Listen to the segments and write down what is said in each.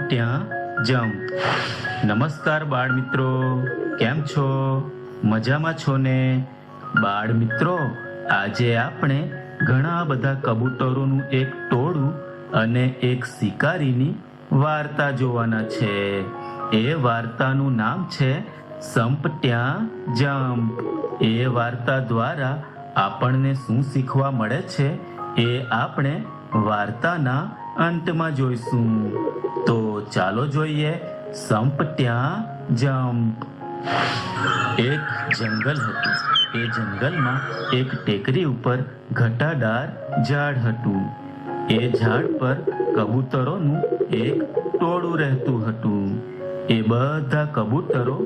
સંપટ્યા jump. નમસ્કાર બાળ મિત્રો, કેમ છો? મજામાં છો ને? બાળ મિત્રો, આજે આપણે ઘણા બધા કબૂતરોનું એક ટોળું અને એક શિકારીની વાર્તા જોવાના છે. એ વાર્તાનું નામ છે સંપટ્યા જંપ. એ વાર્તા દ્વારા આપણને શું શીખવા મળે છે એ આપણે વાર્તાના અંતમાં જોઈશું. તો ચાલો જોઈએ સંપટ્યા જંપ. એક જંગલ હતું. એ જંગલમાં એક ટેકરી ઉપર ઘટાદાર ઝાડ હતું. એ ઝાડ પર કબૂતરોનું એક ટોળું રહેતું હતું. એ બધા કબૂતરો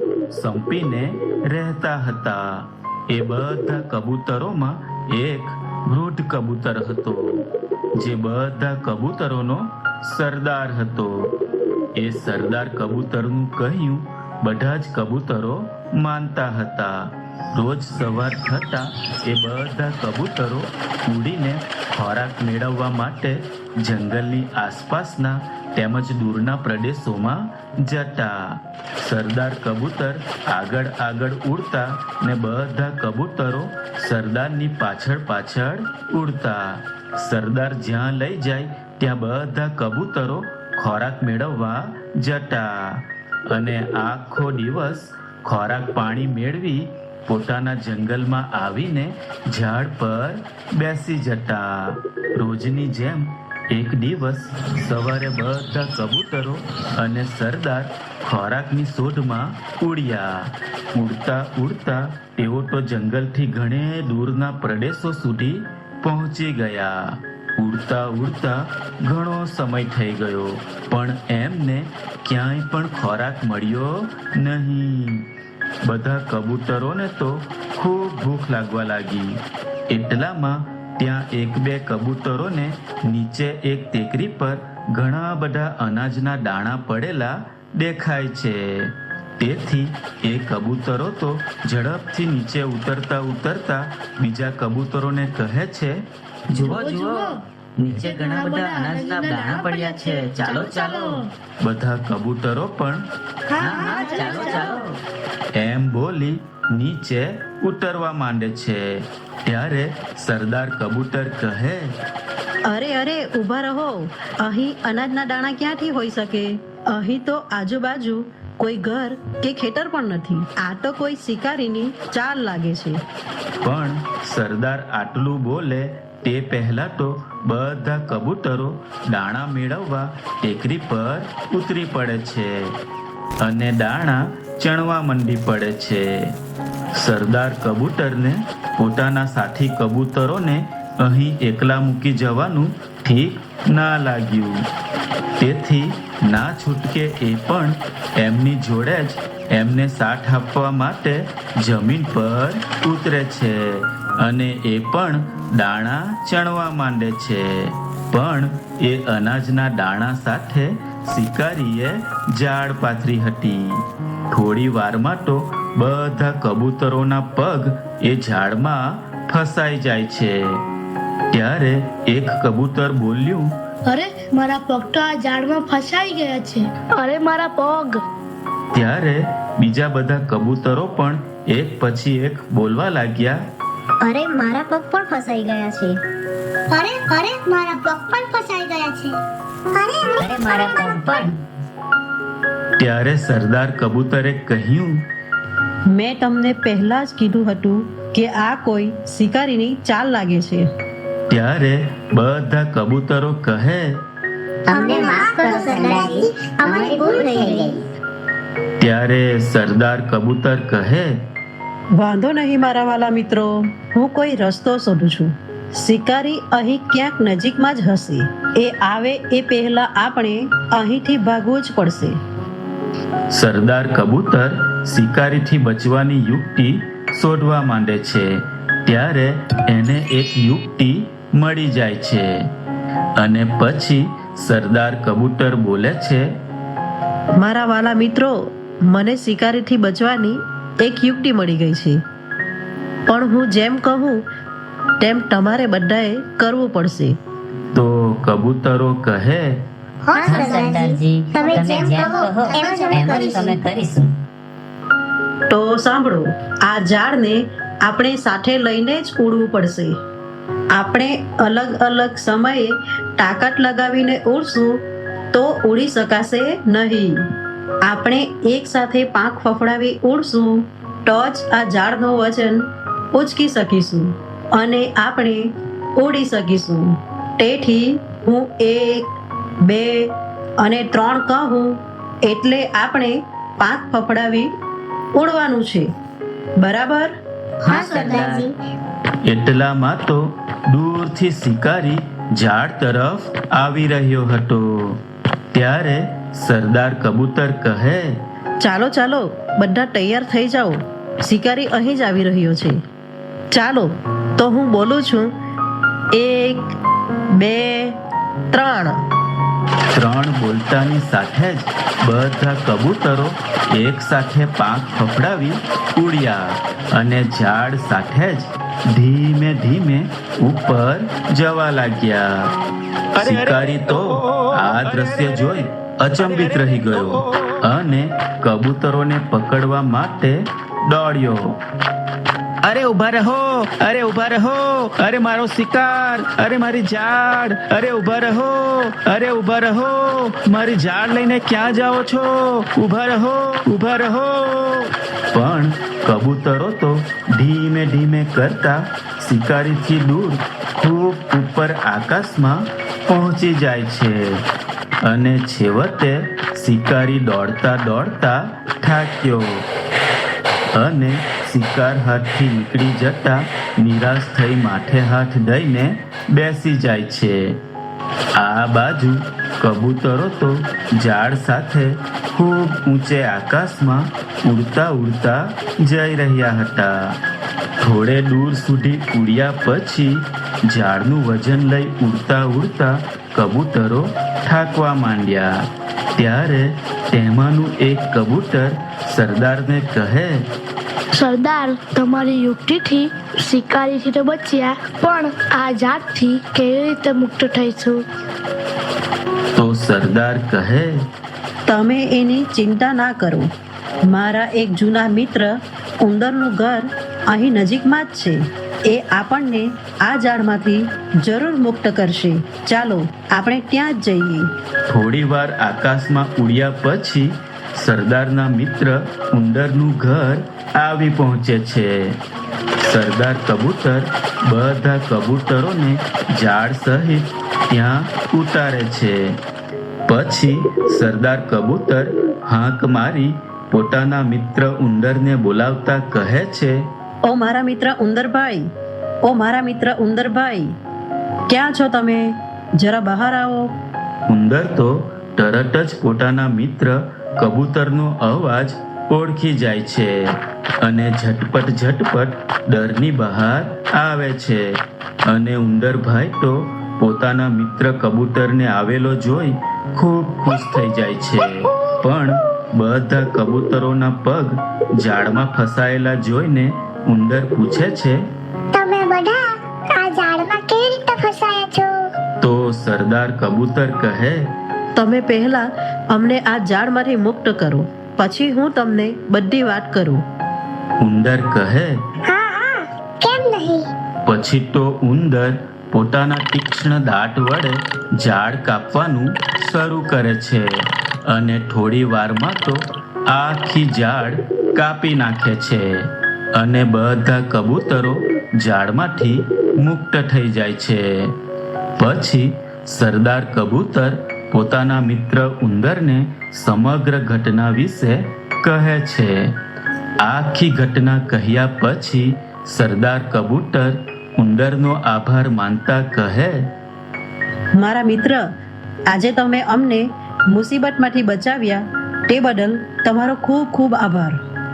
સંપીને રહેતા હતા. એ બધા કબૂતરોમાં એક વૃદ્ધ કબૂતર હતો, જે બધા કબૂતરોનો સરદાર હતો. એ સરદાર કબૂતરનું કહ્યું બધા જ કબૂતરો માનતા હતા. રોજ સવાર થતા એ બધા કબૂતરો ઉડીને ખોરાક મેળવવા માટે જંગલની આસપાસના તેમજ દૂરના પ્રદેશોમાં જતા. સરદાર કબૂતર આગળ આગળ ઉડતા ને બધા કબૂતરો સરદારની પાછળ પાછળ ઉડતા. સરદાર જ્યાં લઈ જાય ત્યાં બધા કબૂતરો ખોરાક મેળવવા જતા અને આખો દિવસ ખોરાક પાણી મેળવી પોતાના જંગલમાં આવીને ઝાડ પર બેસી જતા. રોજની જેમ એક દિવસ સવારે બધા કબૂતરો અને સરદાર ખોરાકની શોધમાં ઉડ્યા. ઉડતા ઉડતા તેઓ તો જંગલથી ઘણે દૂરના પ્રદેશો સુધી પહોંચી ગયા. ઉડતા ઉડતા ઘણો સમય થઈ ગયો, પણ એમને ક્યાંય પણ ખોરાક મળ્યો નહીં. બધા કબૂતરોને તો ખૂબ ભૂખ લાગવા લાગી. એટલામાં ત્યાં એક બે કબૂતરોને નીચે એક ટેકરી પર ઘણા બધા અનાજના દાણા પડેલા દેખાય છે. તેથી એ કબૂતરો તો ઝડપથી નીચે ઉતરતા ઉતરતા બીજા કબૂતરોને કહે છે, જુઓ જુઓ, નીચે ઘણા બધા અનાજના દાણા પડ્યા છે, ચાલો ચાલો. બધા કબૂતરો પણ હા હા ચાલો ચાલો એમ બોલી નીચે ઉતરવા માંડે છે. ત્યારે સરદાર કબૂતર કહે, અરે ઊભા રહો. અહીં અનાજના દાણા ક્યાંથી હોઈ શકે? અહીં તો આજુબાજુ કોઈ ઘર કે ખેતર પણ નથી. આ તો કોઈ શિકારીની ચાલ લાગે છે. પણ સરદાર આટલું બોલે તે પહેલા તો બધા કબૂતરો દાણા મેળવવા ટેકરી પર ઉતરી પડે છે અને દાણા ચણવા મંડી પડે છે. સરદાર કબૂતરને પોતાના સાથી કબૂતરોને અહીં એકલા મૂકી જવાનું ઠીક ના લાગ્યું. તેથી ના છૂટકે એ પણ એમની જોડે જ એમને સાથ આપવા માટે જમીન પર ઉતરે છે અને એ પણ દાણા ચણવા માંડે છે. પણ એ અનાજના દાણા સાથે શિકારીએ જાળ પાથરી હતી. થોડી વારમાં તો બધા કબૂતરોના પગ એ ઝાડમાં ફસાઈ જાય છે. ત્યારે એક કબૂતર બોલ્યું, અરે મારા પગ તો આ ઝાડમાં ફસાઈ ગયા છે. અરે મારા પગ. ત્યારે બીજા બધા કબૂતરો પણ એક પછી એક બોલવા લાગ્યા, અરે મારા પગ પણ ફસાઈ ગયા છે. અરે મારા પગ પણ ફસાઈ ગયા છે. અરે મારા પગ પણ. ત્યારે સરદાર કબૂતરે કહ્યું, મેં તમને પહેલા જ કીધું હતું કે આ કોઈ શિકારીની ચાલ લાગે છે. ત્યારે બધા કબૂતરો કહે, અમને માફ કરો સરદારજી, અમારી ભૂલ થઈ ગઈ. ત્યારે સરદાર કબૂતર કહે, વાંધો નહીં મારા વાલા મિત્રો, હું કોઈ રસ્તો શોધું છું. શિકારી અહીં ક્યાંક નજીકમાં જ હશે. એ આવે એ પહેલા આપણે અહીંથી ભાગવું જ પડશે. સરદાર કબૂતર શિકારીથી બચવાની યુક્તિ શોધવા માંડે છે. ત્યારે એને એક યુક્તિ મળી જાય છે અને પછી સરદાર કબૂતર બોલે છે, મારા વાલા મિત્રો, મને શિકારીથી બચવાની એક યુક્તિ મળી ગઈ છે. પણ હું જેમ કહું તેમ તમારે બધાએ કરવું પડશે. તો કબૂતરો કહે, હા સરદારજી તમે જેમ કહો એમ જ અમે એમ જ કરીશું. તમે કરીશું. તો સાંભળો, આ ઝાડને આપણે સાથે લઈને જ ઉડવું પડશે. આપણે અલગ અલગ સમયે તાકાત લગાવીને ઉડશું તો ઉડી શકાશે નહીં. આપણે એક સાથે પાંખ ફફડાવી ઉડશું તો જ આ ઝાડનું વજન ઉચકી શકીશું અને આપણે ઉડી શકીશું. તેથી હું 1, 2 અને 3 કહું એટલે આપણે પાંખ ફફડાવી ઉડવાનું છે. બરાબર? હા સરદારજી. એટલામાં તો દૂરથી શિકારી ઝાડ તરફ આવી રહ્યો હતો. ત્યારે સરદાર કબૂતર કહે, ચાલો ચાલો, બધા તૈયાર થઈ જાઓ. શિકારી અહીં જ આવી રહ્યો છે. ચાલો તો હું બોલું છું, 1, 2, 3. 3 બોલતાની સાથે જ બધા કબૂતરો એક સાથે પાંખ ફફડાવી ઉડ્યા અને ઝાડ સાથે જ ધીમે ધીમે ઉપર જવા લાગ્યા. શિકારી તો આ દ્રશ્ય જોઈ અચંબિત રહી ગયો અને કબૂતરોને પકડવા માટે દોડ્યો. અરે ઊભા રહો, અરે ઊભા રહો, અરે મારો શિકાર, અરે મારી ઝાડ, અરે ઊભા રહો, અરે ઊભા રહો, મારી ઝાડ લઈને ક્યાં જાઓ છો? ઊભા રહો, ઊભા રહો. પણ કબૂતરો તો ધીમે ધીમે કરતા શિકારીથી દૂર ખૂબ ઉપર આકાશમાં પહોંચી જાય છે અને છેવટે શિકારી દોડતા દોડતા થાક્યો અને શિકાર હાથથી નીકળી જતા નિરાશ થઈ માથે હાથ દઈને બેસી જાય છે. આ બાજુ કબૂતરો તો ઝાડ સાથે ખૂબ ઊંચે આકાશમાં ઉડતા ઉડતા જઈ રહ્યા હતા. થોડે દૂર સુધી ઉડ્યા પછી ઝાડનું વજન લઈ ઉડતા ઉડતા કબૂતરો થાકવા માંડ્યા. ત્યારે તેમાંનું એક કબૂતર સરદારને કહે, સરદાર, તમારી યુક્તિથી શિકારીથી તો બચ્યા, પણ આ ઝાડથી કેવી રીતે મુક્ત થઈશું? તો સરદાર કહે, તમે એની ચિંતા ના કરો. મારા એક જૂના મિત્ર ઉંદરનું ઘર અહીં નજીકમાં જ છે. એ આપણને આ ઝાડમાંથી જરૂર મુક્ત કરશે. ચાલો આપણે ત્યાં જ જઈએ. થોડી વાર આકાશમાં ઉડ્યા પછી સરદારના મિત્ર ઉંદરનું ઘર આવી પહોંચે છે. સરદાર કબૂતર બધા કબૂતરોને ઝાડ સહિત ત્યાં ઉતારે છે. પછી સરદાર કબૂતર હાંક મારી પોતાના મિત્ર ઉંદરને બોલાવતા કહે છે, ઓ મારા મિત્ર ઉંદરભાઈ, ઓ મારા મિત્ર ઉંદરભાઈ, ક્યાં છો તમે? જરા બહાર આવો. ઉંદર તો તરત જ પોતાના મિત્ર કબૂતરનો અવાજ ઓળખી જાય છે અને ઝટપટ ઝટપટ દરની બહાર આવે છે. અને ઉંદરભાઈ તો પોતાના મિત્ર કબૂતરને આવેલો જોઈ ખૂબ ખુશ થઈ જાય છે. પણ બધા કબૂતરોના પગ ઝાડમાં ફસાયેલા જોઈને ઉંદર પૂછે છે, તમે બધા આ ઝાડમાં કેવી રીતે ફસાયા છો? તો સરદાર કબૂતર કહે, તમે પહેલા અમને આ ઝાડમાંથી મુક્ત કરો, પછી હું તમને બધી વાત કરું. ઉંદર કહે, હા હા, કેમ નહીં? પછી તો ઉંદર પોતાના તીક્ષ્ણ દાંત વડે ઝાડ કાપવાનું શરૂ કરે છે અને થોડી વારમાં તો આખી ઝાડ કાપી નાખે છે અને બધા કબૂતરો ઝાડમાંથી મુક્ત થઈ જાય છે. પછી સરદાર કબૂતર પોતાના મિત્ર ઉંદરને સમગ્ર ઘટના વિશે કહે છે. આખી ઘટના કહ્યા પછી સરદાર કબૂતર ઉંદરનો આભાર માનતા કહે, મારા મિત્ર, આજે તમે અમને મુસીબતમાંથી બચાવ્યા તે બદલ તમારો ખૂબ ખૂબ આભાર.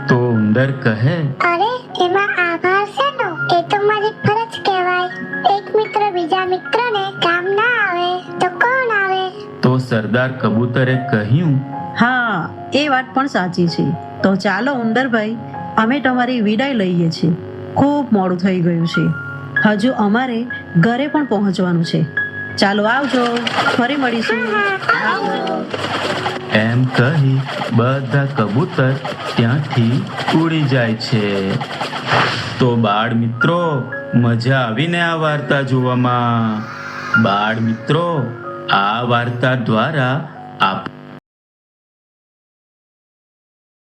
તો ઉંદર કહે, અરે એમાં આભાર શેનો? એ તો મારી ફરજ કહેવાય. એક મિત્ર બીજા મિત્રને કામ ના આવે તો કોણ આવે? તો સરદાર કબૂતરે કહ્યું, હા, એ વાત પણ સાચી છે. તો ચાલો ઉંદરભાઈ, અમે તમારી વિદાય લઈએ છીએ. ખૂબ મોડું થઈ ગયું છે. હજુ અમારે ઘરે પણ પહોંચવાનું છે. ચાલો આવજો, ફરી મળીશું. એમ કહી બધા કબૂતર ત્યાંથી ઉડી જાય છે. તો બાળ મિત્રો, મજા આવીને આ વાર્તા જોવામાં. બાળ મિત્રો, આ વાર્તા દ્વારા આપ